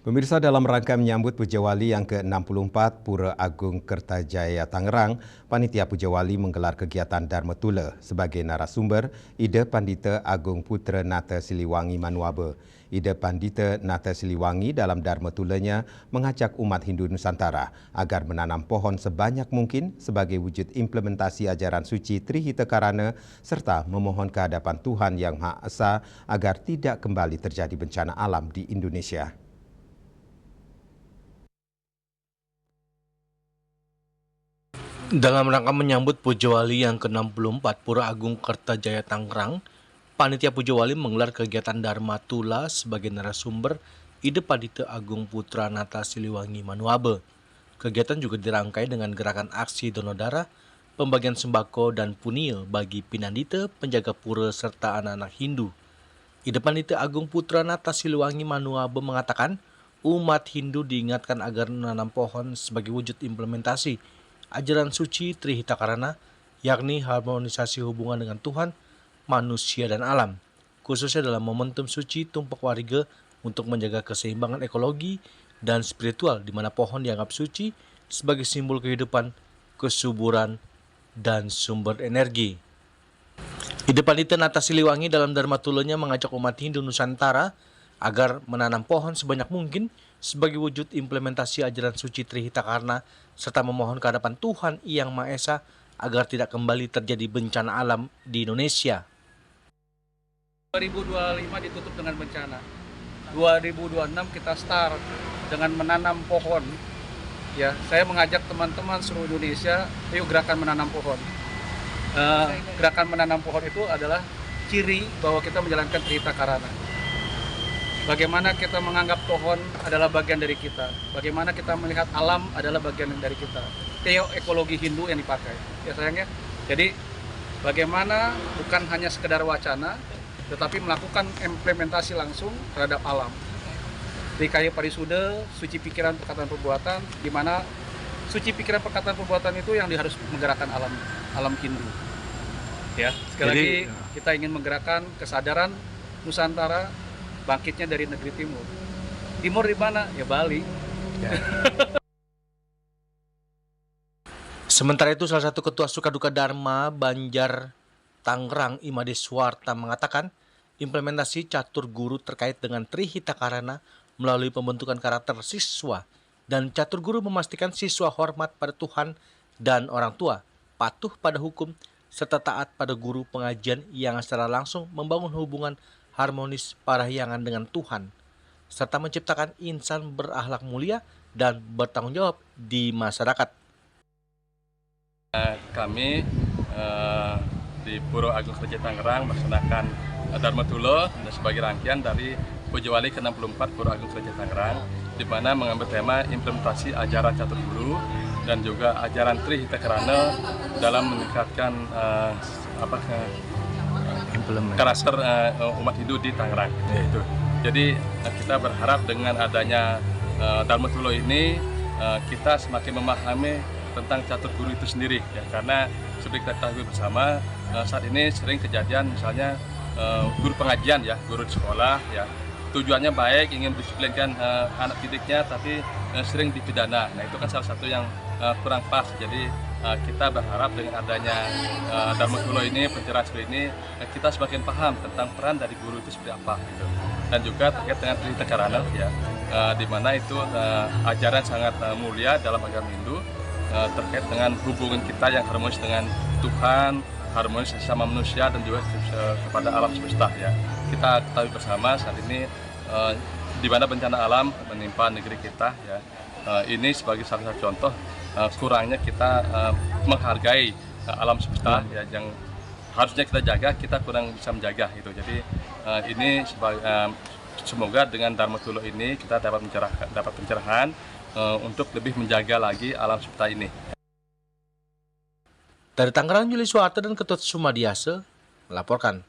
Pemirsa, dalam rangka menyambut Puja Wali yang ke-64 Pura Agung Kertajaya Tangerang, Panitia Puja Wali menggelar kegiatan Dharma Tula sebagai narasumber Ida Pandita Agung Putra Nata Siliwangi Manuaba. Ida Pandita Nata Siliwangi dalam Dharma Tulanya mengajak umat Hindu Nusantara agar menanam pohon sebanyak mungkin sebagai wujud implementasi ajaran suci Trihita Karana serta memohon kehadapan Tuhan Yang Maha Esa agar tidak kembali terjadi bencana alam di Indonesia. Dalam rangka menyambut Puja Wali yang ke-64 Pura Agung Kertajaya Tangerang, Panitia Puja Wali menggelar kegiatan Dharma Tula sebagai narasumber Ida Pandita Agung Putra Nata Siliwangi Manuabe. Kegiatan juga dirangkai dengan gerakan aksi donor darah, pembagian sembako dan punil bagi pinandita, penjaga pura serta anak-anak Hindu. Ida Pandita Agung Putra Nata Siliwangi Manuabe mengatakan, umat Hindu diingatkan agar menanam pohon sebagai wujud implementasi ajaran suci Trihita Karana, yakni harmonisasi hubungan dengan Tuhan, manusia, dan alam, khususnya dalam momentum suci Tumpak Wariga untuk menjaga keseimbangan ekologi dan spiritual di mana pohon dianggap suci sebagai simbol kehidupan, kesuburan, dan sumber energi. Ida Pandita Nata Siliwangi dalam Dharma Tulanya mengajak umat Hindu Nusantara agar menanam pohon sebanyak mungkin sebagai wujud implementasi ajaran suci Trihita Karana serta memohon kehadapan Tuhan Yang Maha Esa agar tidak kembali terjadi bencana alam di Indonesia. 2025 ditutup dengan bencana. 2026 kita start dengan menanam pohon. Ya, saya mengajak teman-teman seluruh Indonesia, ayo gerakan menanam pohon. Gerakan menanam pohon itu adalah ciri bahwa kita menjalankan Trihita Karana. Bagaimana kita menganggap pohon adalah bagian dari kita. Bagaimana kita melihat alam adalah bagian dari kita. Ekologi Hindu yang dipakai. Ya sayangnya. Jadi bagaimana bukan hanya sekedar wacana, tetapi melakukan implementasi langsung terhadap alam. Di Kaya Parisuda, suci pikiran, perkataan, perbuatan, di mana suci pikiran, perkataan, perbuatan itu yang harus menggerakkan alam Hindu. Ya, sekali lagi kita ingin menggerakkan kesadaran Nusantara bangkitnya dari negeri timur. Timur di mana? Ya Bali. Ya. Sementara itu salah satu ketua Sukaduka Dharma Banjar Tangerang Imadeswarta mengatakan implementasi catur guru terkait dengan Trihita Karana melalui pembentukan karakter siswa dan catur guru memastikan siswa hormat pada Tuhan dan orang tua, patuh pada hukum, serta taat pada guru pengajian yang secara langsung membangun hubungan harmonis parahyangan dengan Tuhan, serta menciptakan insan berakhlak mulia dan bertanggung jawab di masyarakat. Kami di Pura Agung Kertajaya Tangerang melaksanakan Dharma Tula sebagai rangkaian dari Puja Wali ke-64 Pura Agung Kertajaya Tangerang, di mana mengambil tema implementasi ajaran catur guru dan juga ajaran Trihita Karana dalam meningkatkan karakter umat Hindu di Tangerang. Yaitu. Jadi kita berharap dengan adanya Dharma Tula ini kita semakin memahami tentang catur guru itu sendiri, ya, karena seperti kita ketahui bersama saat ini sering kejadian misalnya guru pengajian, ya, guru di sekolah, ya, tujuannya baik, ingin mendisiplinkan anak didiknya, tapi sering dipidana. Nah, itu kan salah satu yang kurang pas. Jadi kita berharap dengan adanya Dharma Tula ini, pencerahan seperti ini, kita semakin paham tentang peran dari guru itu seperti apa, gitu. Dan juga terkait dengan Trihita Karana, ya, di mana itu ajaran sangat mulia dalam agama Hindu, terkait dengan hubungan kita yang harmonis dengan Tuhan, harmonis sama manusia dan juga kepada alam semesta, ya. Kita ketahui bersama saat ini di mana bencana alam menimpa negeri kita, ya. Ini sebagai salah satu contoh kurangnya kita menghargai alam semesta, ya, yang harusnya kita jaga, kita kurang bisa menjaga itu. Jadi ini semoga dengan Dharma Tula ini kita dapat pencerahan untuk lebih menjaga lagi alam semesta ini. Dari Tangerang, Juli Suharto dan Ketut Sumadiase melaporkan.